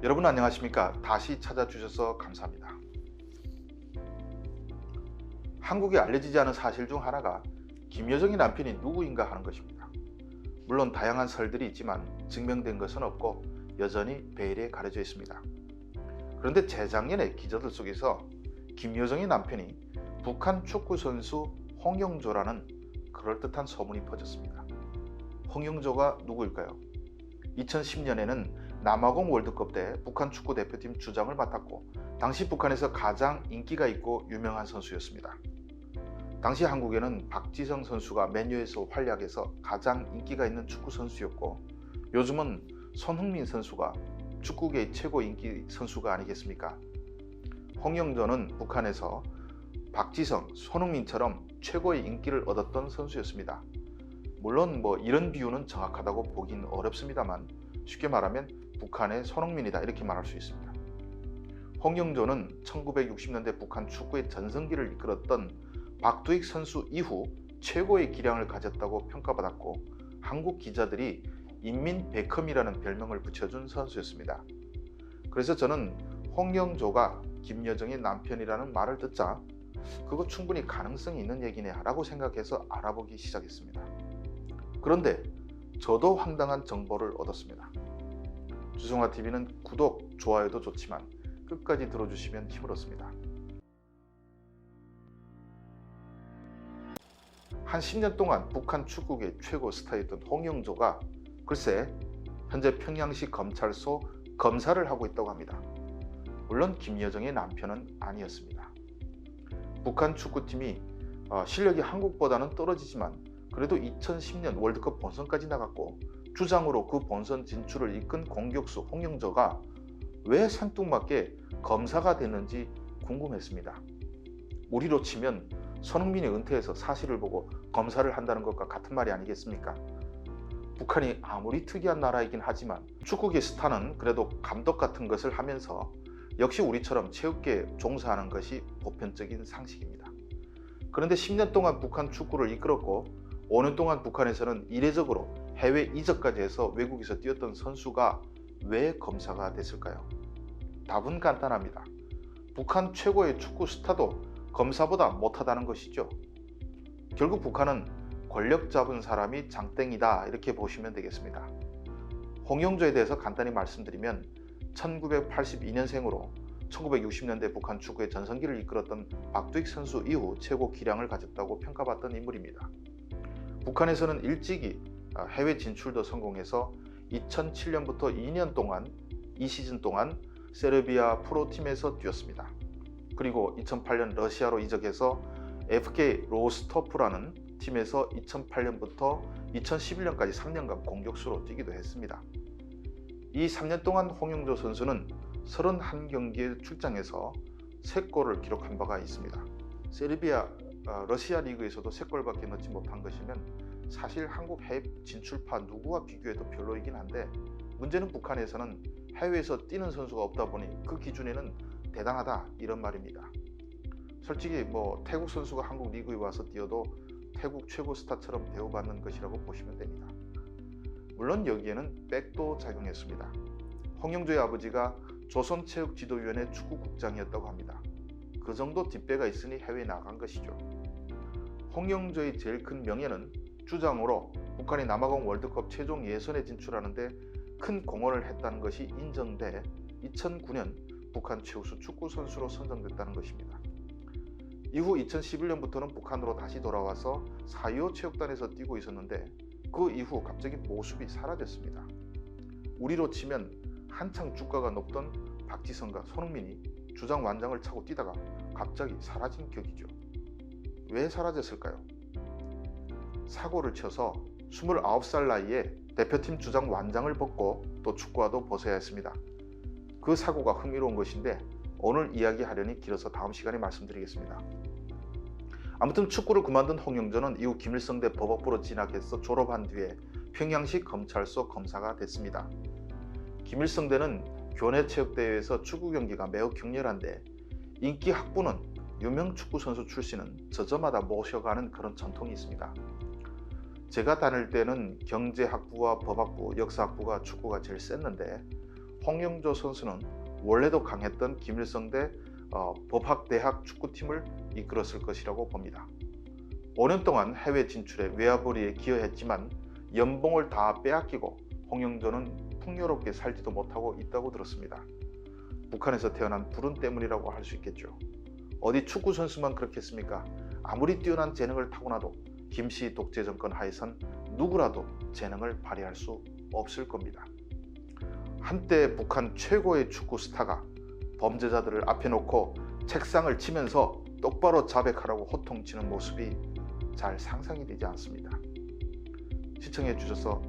여러분 안녕하십니까? 다시 찾아주셔서 감사합니다. 한국에 알려지지 않은 사실 중 하나가 김여정의 남편이 누구인가 하는 것입니다. 물론 다양한 설들이 있지만 증명된 것은 없고 여전히 베일에 가려져 있습니다. 그런데 재작년에 기자들 속에서 김여정의 남편이 북한 축구 선수 홍영조라는 그럴듯한 소문이 퍼졌습니다. 홍영조가 누구일까요? 2010년에는 남아공 월드컵 때 북한 축구 대표팀 주장을 맡았고 당시 북한에서 가장 인기가 있고 유명한 선수였습니다. 당시 한국에는 박지성 선수가 맨유에서 활약해서 가장 인기가 있는 축구 선수였고 요즘은 손흥민 선수가 축구계의 최고 인기 선수가 아니겠습니까? 홍영조는 북한에서 박지성, 손흥민처럼 최고의 인기를 얻었던 선수였습니다. 물론 이런 비유는 정확하다고 보긴 어렵습니다만 쉽게 말하면 북한의 손흥민이다 이렇게 말할 수 있습니다. 홍영조는 1960년대 북한 축구의 전성기를 이끌었던 박두익 선수 이후 최고의 기량을 가졌다고 평가받았고 한국 기자들이 인민 베컴이라는 별명을 붙여준 선수였습니다. 그래서 저는 홍영조가 김여정의 남편이라는 말을 듣자 그거 충분히 가능성이 있는 얘기네 라고 생각해서 알아보기 시작했습니다. 그런데 저도 황당한 정보를 얻었습니다. 주성화TV는 구독, 좋아요도 좋지만 끝까지 들어주시면 힘을 얻습니다. 한 10년 동안 북한 축구계 최고 스타였던 홍영조가 글쎄 현재 평양시 검찰소 검사를 하고 있다고 합니다. 물론 김여정의 남편은 아니었습니다. 북한 축구팀이 실력이 한국보다는 떨어지지만 그래도 2010년 월드컵 본선까지 나갔고 주장으로 그 본선 진출을 이끈 공격수 홍영조가 왜 생뚱맞게 검사가 됐는지 궁금했습니다. 우리로 치면 손흥민이 은퇴해서 사실을 보고 검사를 한다는 것과 같은 말이 아니겠습니까? 북한이 아무리 특이한 나라이긴 하지만 축구계 스타는 그래도 감독 같은 것을 하면서 역시 우리처럼 체육계에 종사하는 것이 보편적인 상식입니다. 그런데 10년 동안 북한 축구를 이끌었고 5년 동안 북한에서는 이례적으로 해외 이적까지 해서 외국에서 뛰었던 선수가 왜 검사가 됐을까요? 답은 간단합니다. 북한 최고의 축구 스타도 검사보다 못하다는 것이죠. 결국 북한은 권력 잡은 사람이 장땡이다 이렇게 보시면 되겠습니다. 홍영조에 대해서 간단히 말씀드리면 1982년생으로 1960년대 북한 축구의 전성기를 이끌었던 박두익 선수 이후 최고 기량을 가졌다고 평가받던 인물입니다. 북한에서는 일찍이 해외 진출도 성공해서 2007년부터 2년 동안 이 시즌 동안 세르비아 프로팀에서 뛰었습니다. 그리고 2008년 러시아로 이적해서 FK 로스토프라는 팀에서 2008년부터 2011년까지 3년간 공격수로 뛰기도 했습니다. 이 3년 동안 홍영조 선수는 31경기에 출장해서 3골을 기록한 바가 있습니다. 세르비아, 러시아 리그에서도 3골밖에 넣지 못한 것이면 사실 한국 해외 진출파 누구와 비교해도 별로이긴 한데 문제는 북한에서는 해외에서 뛰는 선수가 없다 보니 그 기준에는 대단하다 이런 말입니다. 솔직히 태국 선수가 한국 리그에 와서 뛰어도 태국 최고 스타처럼 대우받는 것이라고 보시면 됩니다. 물론 여기에는 백도 작용했습니다. 홍영조의 아버지가 조선체육지도위원회 축구국장이었다고 합니다. 그 정도 뒷배가 있으니 해외에 나간 것이죠. 홍영조의 제일 큰 명예는 주장으로 북한이 남아공 월드컵 최종 예선에 진출하는데 큰 공헌을 했다는 것이 인정돼 2009년 북한 최우수 축구 선수로 선정됐다는 것입니다. 이후 2011년부터는 북한으로 다시 돌아와서 4.25 체육단에서 뛰고 있었는데 그 이후 갑자기 모습이 사라졌습니다. 우리로 치면 한창 주가가 높던 박지성과 손흥민이 주장 완장을 차고 뛰다가 갑자기 사라진 격이죠. 왜 사라졌을까요? 사고를 쳐서 29살 나이에 대표팀 주장 완장을 벗고 또 축구화도 벗어야 했습니다. 그 사고가 흥미로운 것인데 오늘 이야기하려니 길어서 다음 시간에 말씀드리겠습니다. 아무튼 축구를 그만둔 홍영조는 이후 김일성대 법학부로 진학해서 졸업한 뒤에 평양시 검찰소 검사가 됐습니다. 김일성대는 교내체육대회에서 축구 경기가 매우 격렬한데 인기 학부는 유명 축구 선수 출신은 저저마다 모셔가는 그런 전통이 있습니다. 제가 다닐 때는 경제학부와 법학부, 역사학부가 축구가 제일 셌는데 홍영조 선수는 원래도 강했던 김일성대 법학대학 축구팀을 이끌었을 것이라고 봅니다. 5년 동안 해외 진출에 외화벌이에 기여했지만 연봉을 다 빼앗기고 홍영조는 풍요롭게 살지도 못하고 있다고 들었습니다. 북한에서 태어난 불운 때문이라고 할 수 있겠죠. 어디 축구 선수만 그렇겠습니까? 아무리 뛰어난 재능을 타고나도 김씨 독재 정권 하에선 누구라도 재능을 발휘할 수 없을 겁니다. 한때 북한 최고의 축구 스타가 범죄자들을 앞에 놓고 책상을 치면서 똑바로 자백하라고 호통치는 모습이 잘 상상이 되지 않습니다. 시청해 주셔서